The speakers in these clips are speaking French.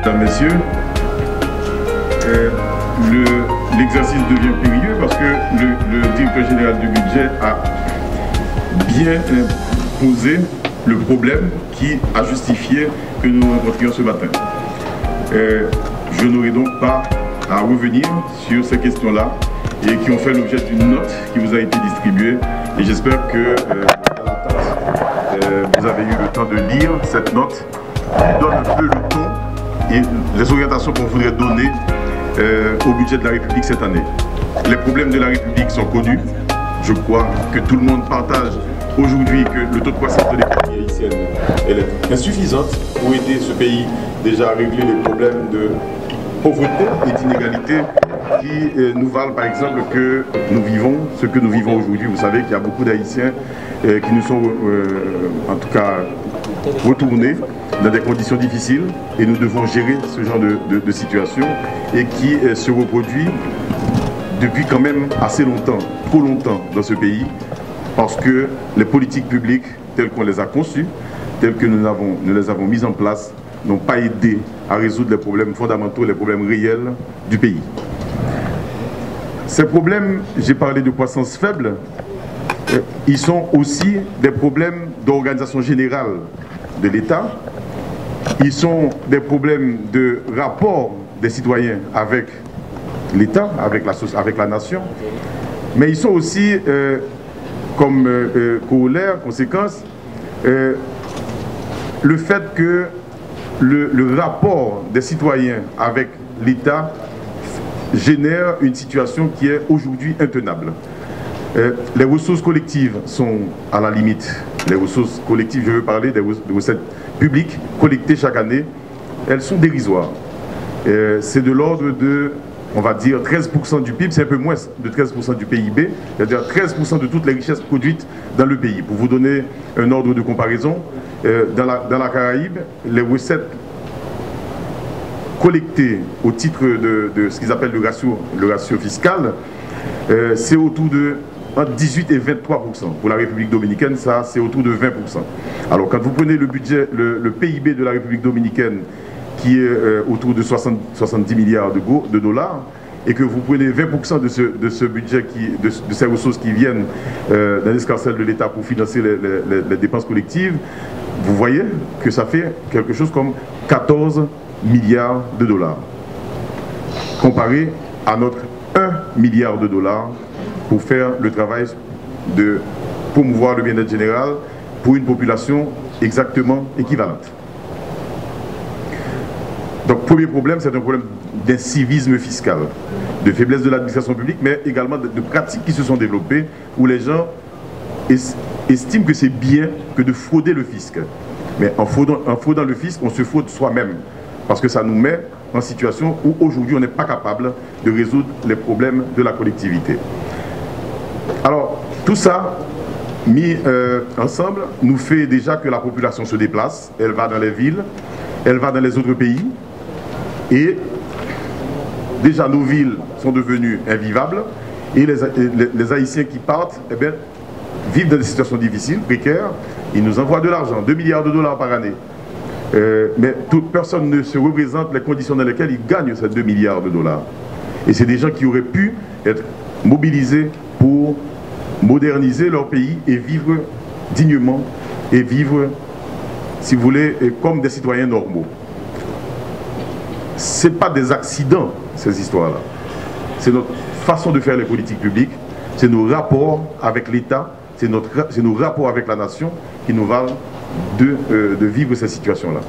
Mesdames, Messieurs, l'exercice devient périlleux parce que le directeur général du budget a bien posé le problème qui a justifié que nous rencontrions ce matin. Je n'aurai donc pas à revenir sur ces questions-là et qui ont fait l'objet d'une note qui vous a été distribuée. Et j'espère que vous avez eu le temps de lire cette note qui donne un peu le ton et les orientations qu'on voudrait donner au budget de la République cette année. Les problèmes de la République sont connus. Je crois que tout le monde partage aujourd'hui que le taux de croissance de l'économie haïtienne est insuffisante pour aider ce pays déjà à régler les problèmes de pauvreté et d'inégalité qui nous valent par exemple que nous vivons ce que nous vivons aujourd'hui. Vous savez qu'il y a beaucoup d'Haïtiens qui nous sont en tout cas retournés dans des conditions difficiles et nous devons gérer ce genre de situation et qui se reproduit depuis quand même assez longtemps, trop longtemps dans ce pays parce que les politiques publiques telles qu'on les a conçues, telles que nous les avons mises en place, n'ont pas aidé à résoudre les problèmes fondamentaux, les problèmes réels du pays. Ces problèmes, j'ai parlé de croissance faible, ils sont aussi des problèmes d'organisation générale de l'État, ils sont des problèmes de rapport des citoyens avec l'État, avec la nation, mais ils sont aussi, comme corollaire, conséquence, le fait que le rapport des citoyens avec l'État génère une situation qui est aujourd'hui intenable. Les ressources collectives sont à la limite. Les ressources collectives, je veux parler des recettes publiques collectées chaque année, elles sont dérisoires. C'est de l'ordre de, on va dire, 13% du PIB, c'est un peu moins de 13% du PIB, c'est-à-dire 13% de toutes les richesses produites dans le pays. Pour vous donner un ordre de comparaison, dans la Caraïbe, les recettes collectées au titre de ce qu'ils appellent le ratio fiscal, c'est autour de entre 18 et 23%. Pour la République dominicaine, ça, c'est autour de 20%. Alors, quand vous prenez le budget, le PIB de la République dominicaine, qui est autour de 70 milliards de dollars, et que vous prenez 20% de ce budget, de ces ressources qui viennent dans l'escarcelle de l'État pour financer les dépenses collectives, vous voyez que ça fait quelque chose comme 14 milliards de dollars, comparé à notre 1 milliard de dollars pour faire le travail de promouvoir le bien-être général pour une population exactement équivalente. Donc, premier problème, c'est un problème d'incivisme fiscal, de faiblesse de l'administration publique, mais également de pratiques qui se sont développées où les gens estiment que c'est bien que de frauder le fisc. Mais en fraudant le fisc, on se fraude soi-même, parce que ça nous met en situation où aujourd'hui on n'est pas capable de résoudre les problèmes de la collectivité. Alors, tout ça, mis ensemble, nous fait déjà que la population se déplace, elle va dans les villes, elle va dans les autres pays, et déjà nos villes sont devenues invivables, et les Haïtiens qui partent, eh bien, vivent dans des situations difficiles, précaires, ils nous envoient de l'argent, 2 milliards de dollars par année. Mais toute personne ne se représente les conditions dans lesquelles ils gagnent ces 2 milliards de dollars. Et c'est des gens qui auraient pu être mobilisés pour moderniser leur pays et vivre dignement et vivre, si vous voulez, comme des citoyens normaux. Ce n'est pas des accidents, ces histoires-là. C'est notre façon de faire les politiques publiques, c'est nos rapports avec l'État, c'est nos rapports avec la nation qui nous valent de vivre ces situations-là.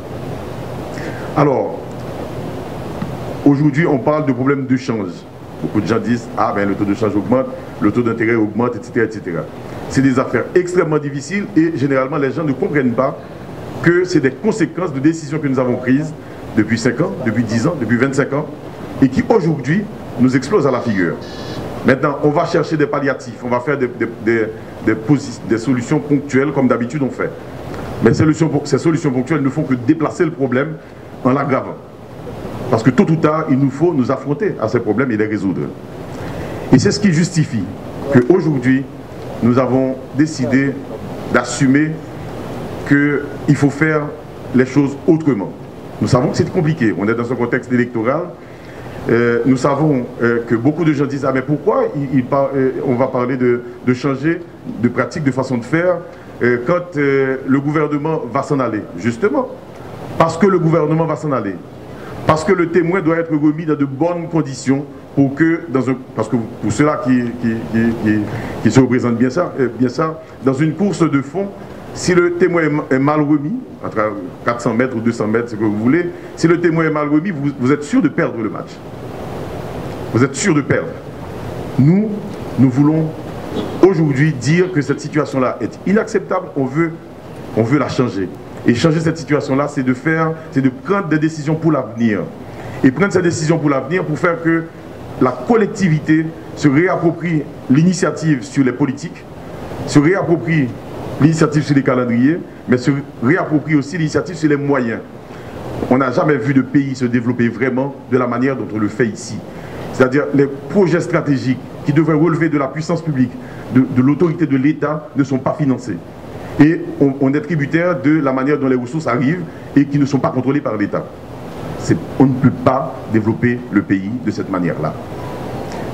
Alors, aujourd'hui, on parle de problèmes de change. Beaucoup de gens disent, ah ben le taux de change augmente, le taux d'intérêt augmente, etc. etc. C'est des affaires extrêmement difficiles et généralement les gens ne comprennent pas que c'est des conséquences de décisions que nous avons prises depuis 5 ans, depuis 10 ans, depuis 25 ans et qui aujourd'hui nous explosent à la figure. Maintenant, on va chercher des palliatifs, on va faire des solutions ponctuelles comme d'habitude on fait. Mais ces solutions ponctuelles ne font que déplacer le problème en l'aggravant. Parce que tôt ou tard, il nous faut nous affronter à ces problèmes et les résoudre. Et c'est ce qui justifie qu'aujourd'hui, nous avons décidé d'assumer qu'il faut faire les choses autrement. Nous savons que c'est compliqué. On est dans un contexte électoral. Nous savons que beaucoup de gens disent « Ah, mais pourquoi on va parler de changer de pratique, de façon de faire quand le gouvernement va s'en aller ?» Justement, parce que le gouvernement va s'en aller. Parce que le témoin doit être remis dans de bonnes conditions pour que, parce que pour ceux-là qui se représentent bien ça, dans une course de fond, si le témoin est mal remis, entre 400 mètres ou 200 mètres, ce que vous voulez, si le témoin est mal remis, vous êtes sûr de perdre le match. Vous êtes sûr de perdre. Nous voulons aujourd'hui dire que cette situation-là est inacceptable, on veut la changer. Et changer cette situation-là, c'est de prendre des décisions pour l'avenir. Et prendre ces décisions pour l'avenir pour faire que la collectivité se réapproprie l'initiative sur les politiques, se réapproprie l'initiative sur les calendriers, mais se réapproprie aussi l'initiative sur les moyens. On n'a jamais vu de pays se développer vraiment de la manière dont on le fait ici. C'est-à-dire les projets stratégiques qui devraient relever de la puissance publique, de l'autorité de l'État, ne sont pas financés. Et on est tributaire de la manière dont les ressources arrivent et qui ne sont pas contrôlées par l'État. On ne peut pas développer le pays de cette manière-là.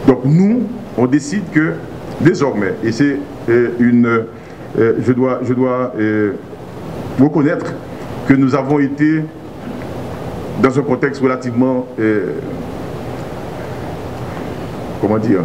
Donc nous, on décide que désormais, et c'est je dois reconnaître que nous avons été dans un contexte relativement, comment dire,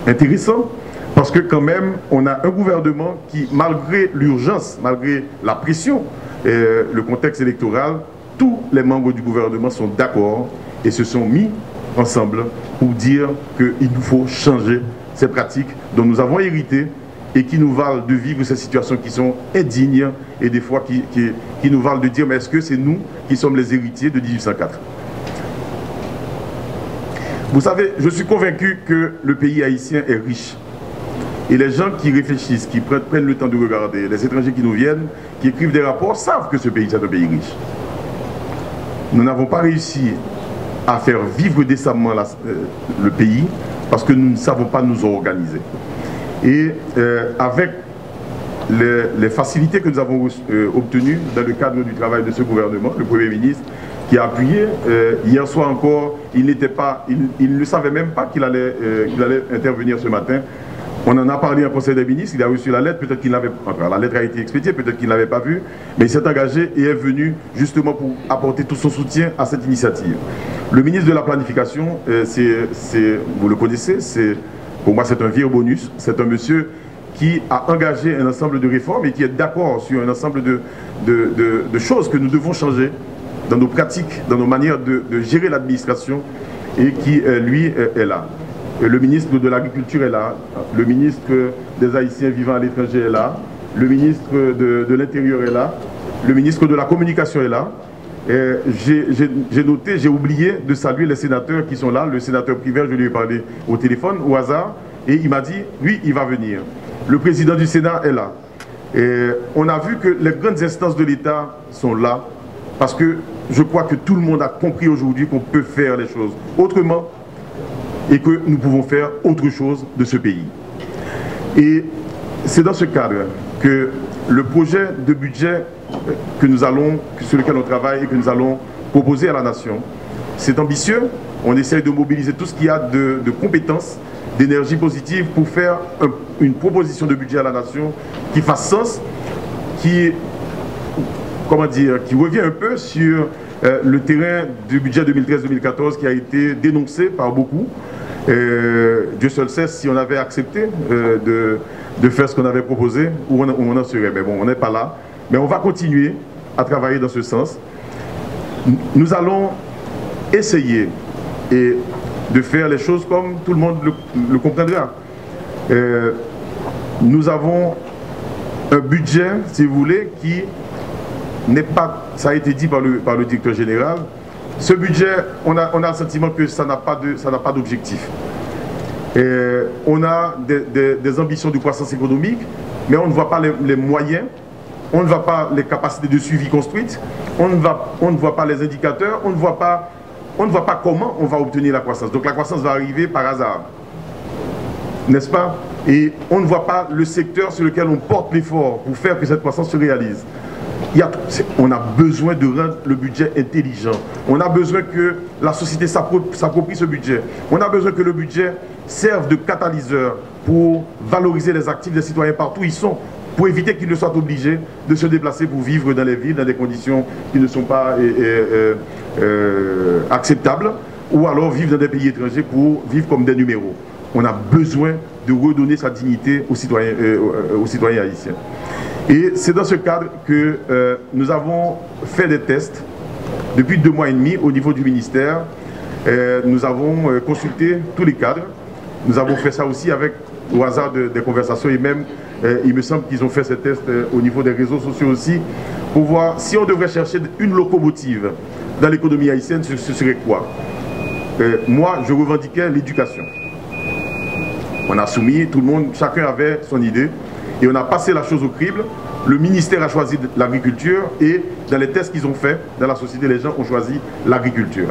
intéressant, parce que quand même, on a un gouvernement qui, malgré l'urgence, malgré la pression, le contexte électoral, tous les membres du gouvernement sont d'accord et se sont mis ensemble pour dire qu'il nous faut changer ces pratiques dont nous avons hérité et qui nous valent de vivre ces situations qui sont indignes et des fois qui nous valent de dire mais est-ce que c'est nous qui sommes les héritiers de 1804? Vous savez, je suis convaincu que le pays haïtien est riche. Et les gens qui réfléchissent, qui prennent le temps de regarder, les étrangers qui nous viennent, qui écrivent des rapports, savent que ce pays, c'est un pays riche. Nous n'avons pas réussi à faire vivre décemment le pays parce que nous ne savons pas nous organiser. Et avec les facilités que nous avons obtenues dans le cadre du travail de ce gouvernement, le Premier ministre qui a appuyé, hier soir encore, il ne savait même pas qu'il allait intervenir ce matin. On en a parlé en Conseil des ministres, il a reçu la lettre, peut-être qu'il n'avait pas, la lettre a été expédiée, peut-être qu'il ne l'avait pas vue, mais il s'est engagé et est venu justement pour apporter tout son soutien à cette initiative. Le ministre de la Planification, vous le connaissez, pour moi c'est un vieux bonus, c'est un monsieur qui a engagé un ensemble de réformes et qui est d'accord sur un ensemble de choses que nous devons changer dans nos pratiques, dans nos manières de gérer l'administration et qui, lui, est là. Le ministre de l'Agriculture est là, le ministre des Haïtiens vivant à l'étranger est là, le ministre de l'Intérieur est là, le ministre de la Communication est là. J'ai oublié de saluer les sénateurs qui sont là. Le sénateur Privert, je lui ai parlé au téléphone, au hasard, et il m'a dit, lui, il va venir. Le président du Sénat est là. Et on a vu que les grandes instances de l'État sont là, parce que je crois que tout le monde a compris aujourd'hui qu'on peut faire les choses autrement, et que nous pouvons faire autre chose de ce pays. Et c'est dans ce cadre que le projet de budget sur lequel on travaille et que nous allons proposer à la nation, c'est ambitieux. On essaie de mobiliser tout ce qu'il y a de compétences, d'énergie positive pour faire une proposition de budget à la nation qui fasse sens, qui revient un peu sur le terrain du budget 2013-2014 qui a été dénoncé par beaucoup. Dieu seul sait si on avait accepté de faire ce qu'on avait proposé, où on en serait. Mais bon, on n'est pas là. Mais on va continuer à travailler dans ce sens. Nous allons essayer de faire les choses comme tout le monde le comprendra. Nous avons un budget, si vous voulez, qui n'est pas, ça a été dit par le directeur général, ce budget, on a le sentiment que ça n'a pas d'objectif. On a des ambitions de croissance économique, mais on ne voit pas les moyens, on ne voit pas les capacités de suivi construites, on ne voit pas les indicateurs, on ne voit pas comment on va obtenir la croissance. Donc la croissance va arriver par hasard, n'est-ce pas? Et on ne voit pas le secteur sur lequel on porte l'effort pour faire que cette croissance se réalise. on a besoin de rendre le budget intelligent. On a besoin que la société s'approprie ce budget. On a besoin que le budget serve de catalyseur pour valoriser les actifs des citoyens partout où ils sont, pour éviter qu'ils ne soient obligés de se déplacer pour vivre dans les villes, dans des conditions qui ne sont pas acceptables, ou alors vivre dans des pays étrangers pour vivre comme des numéros. On a besoin de redonner sa dignité aux citoyens haïtiens. Et c'est dans ce cadre que nous avons fait des tests depuis 2 mois et demi au niveau du ministère. Nous avons consulté tous les cadres. Nous avons fait ça aussi avec, au hasard des conversations, et même il me semble qu'ils ont fait ces tests au niveau des réseaux sociaux aussi, pour voir si on devrait chercher une locomotive dans l'économie haïtienne, ce serait quoi? Moi, je revendiquais l'éducation. On a soumis, tout le monde, chacun avait son idée, et on a passé la chose au crible. Le ministère a choisi l'agriculture, et dans les tests qu'ils ont fait dans la société, les gens ont choisi l'agriculture.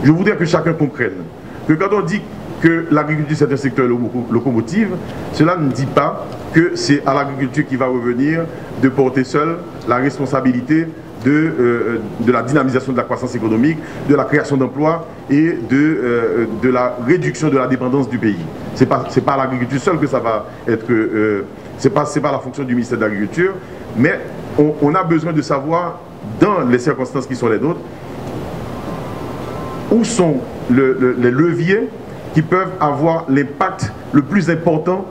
Je voudrais que chacun comprenne que quand on dit que l'agriculture c'est un secteur locomotive, cela ne dit pas que c'est à l'agriculture qui va revenir de porter seule la responsabilité de la dynamisation de la croissance économique, de la création d'emplois et de la réduction de la dépendance du pays. C'est pas à l'agriculture seule que ça va être... c'est pas la fonction du ministère de l'Agriculture, mais on a besoin de savoir, dans les circonstances qui sont les nôtres, où sont les leviers qui peuvent avoir l'impact le plus important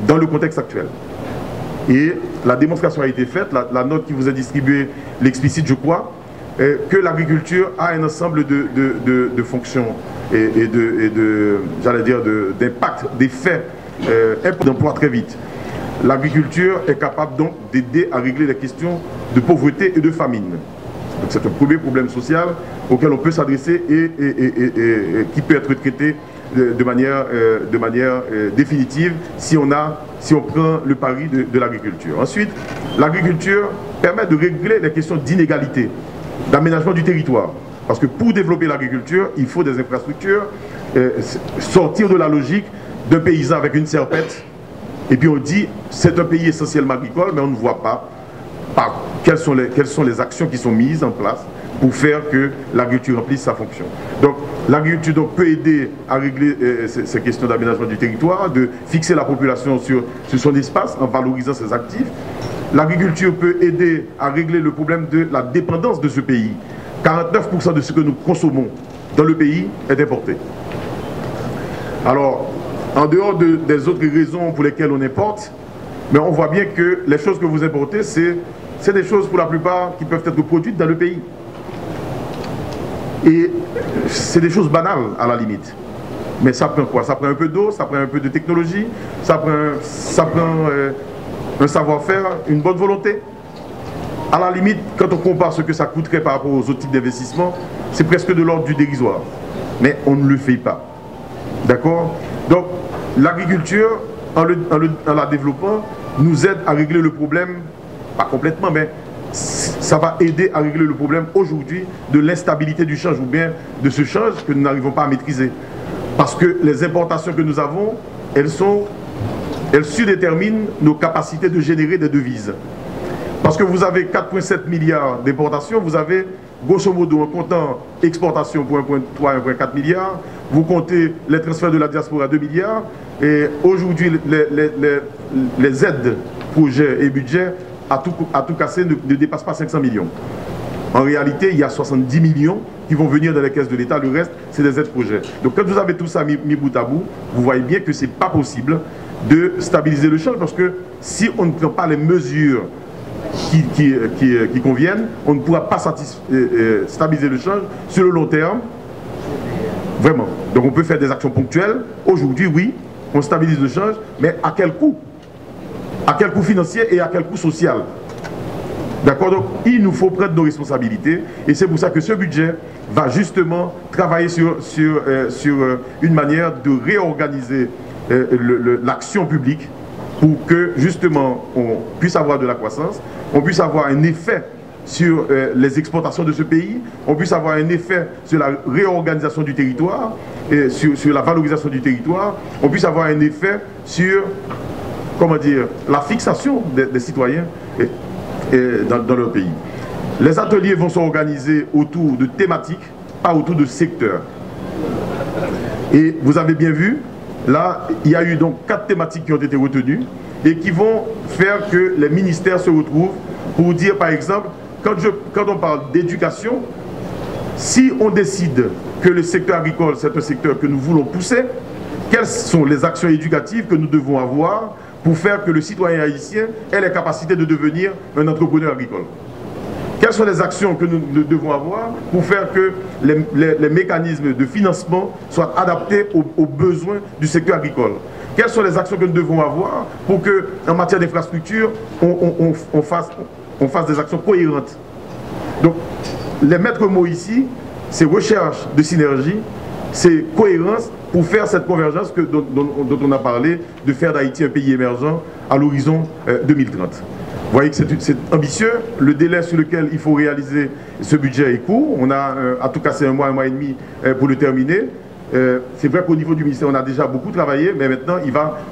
dans le contexte actuel. Et la démonstration a été faite, la note qui vous est distribuée l'explicite, je crois, que l'agriculture a un ensemble de fonctions et j'allais dire, d'impact, d'effets d'emploi très vite. L'agriculture est capable donc d'aider à régler les questions de pauvreté et de famine. C'est un premier problème social auquel on peut s'adresser et qui peut être traité de manière définitive si on prend le pari de l'agriculture. Ensuite, l'agriculture permet de régler les questions d'inégalité, d'aménagement du territoire. Parce que pour développer l'agriculture, il faut des infrastructures, sortir de la logique d'un paysan avec une serpette. Et puis on dit, c'est un pays essentiellement agricole, mais on ne voit pas quelles sont les actions qui sont mises en place pour faire que l'agriculture remplisse sa fonction. Donc l'agriculture peut aider à régler ces questions d'aménagement du territoire, de fixer la population sur son espace en valorisant ses actifs. L'agriculture peut aider à régler le problème de la dépendance de ce pays. 49% de ce que nous consommons dans le pays est importé. Alors, en dehors des autres raisons pour lesquelles on importe, mais on voit bien que les choses que vous importez, c'est des choses pour la plupart qui peuvent être produites dans le pays. Et c'est des choses banales à la limite. Mais ça prend quoi? Ça prend un peu d'eau, ça prend un peu de technologie, ça prend un savoir-faire, une bonne volonté. À la limite, quand on compare ce que ça coûterait par rapport aux autres types d'investissements, c'est presque de l'ordre du dérisoire. Mais on ne le fait pas. D'accord? Donc, l'agriculture, en la développant, nous aide à régler le problème, pas complètement, mais ça va aider à régler le problème aujourd'hui de l'instabilité du change, ou bien de ce change que nous n'arrivons pas à maîtriser. Parce que les importations que nous avons, elles surdéterminent nos capacités de générer des devises. Parce que vous avez 4,7 milliards d'importations, vous avez grosso modo en comptant exportation pour 1,3, 1,4 milliards, vous comptez les transferts de la diaspora à 2 milliards, et aujourd'hui les aides, projets et budgets à tout casser ne dépassent pas 500 millions. En réalité, il y a 70 millions qui vont venir dans les caisses de l'État, le reste c'est des aides projets. Donc quand vous avez tout ça mis bout à bout, vous voyez bien que ce n'est pas possible de stabiliser le change, parce que si on ne prend pas les mesures qui conviennent, on ne pourra pas stabiliser le change sur le long terme, vraiment. Donc on peut faire des actions ponctuelles. Aujourd'hui, oui, on stabilise le change, mais à quel coût? À quel coût financier et à quel coût social? D'accord? Donc il nous faut prendre nos responsabilités, et c'est pour ça que ce budget va justement travailler sur une manière de réorganiser l'action publique, pour que justement on puisse avoir de la croissance, on puisse avoir un effet sur les exportations de ce pays, on puisse avoir un effet sur la réorganisation du territoire, et sur la valorisation du territoire, on puisse avoir un effet sur, comment dire, la fixation des citoyens dans leur pays. Les ateliers vont s'organiser autour de thématiques, pas autour de secteurs. Et vous avez bien vu, là, il y a eu donc 4 thématiques qui ont été retenues et qui vont faire que les ministères se retrouvent pour dire, par exemple, quand on parle d'éducation, si on décide que le secteur agricole, c'est un secteur que nous voulons pousser, quelles sont les actions éducatives que nous devons avoir pour faire que le citoyen haïtien ait les capacités de devenir un entrepreneur agricole? Quelles sont les actions que nous devons avoir pour faire que les mécanismes de financement soient adaptés aux besoins du secteur agricole? Quelles sont les actions que nous devons avoir pour que, en matière d'infrastructure, on fasse des actions cohérentes? Donc, les maîtres mots ici, c'est recherche de synergie, c'est cohérence pour faire cette convergence dont on a parlé, de faire d'Haïti un pays émergent à l'horizon 2030. Vous voyez que c'est ambitieux. Le délai sur lequel il faut réaliser ce budget est court. On a en tout cas c'est un mois et demi pour le terminer. C'est vrai qu'au niveau du ministère, on a déjà beaucoup travaillé, mais maintenant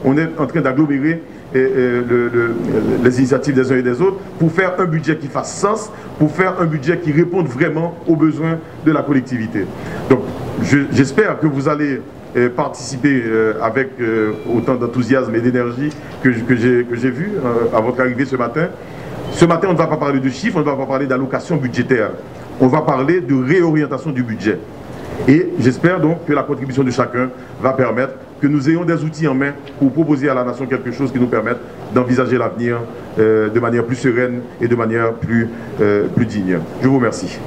on est en train d'agglomérer les initiatives des uns et des autres pour faire un budget qui fasse sens, pour faire un budget qui réponde vraiment aux besoins de la collectivité. Donc j'espère que vous allez participer avec autant d'enthousiasme et d'énergie que j'ai vu à votre arrivée ce matin. Ce matin, on ne va pas parler de chiffres, on ne va pas parler d'allocation budgétaire. On va parler de réorientation du budget. Et j'espère donc que la contribution de chacun va permettre que nous ayons des outils en main pour proposer à la nation quelque chose qui nous permette d'envisager l'avenir de manière plus sereine et de manière plus digne. Je vous remercie.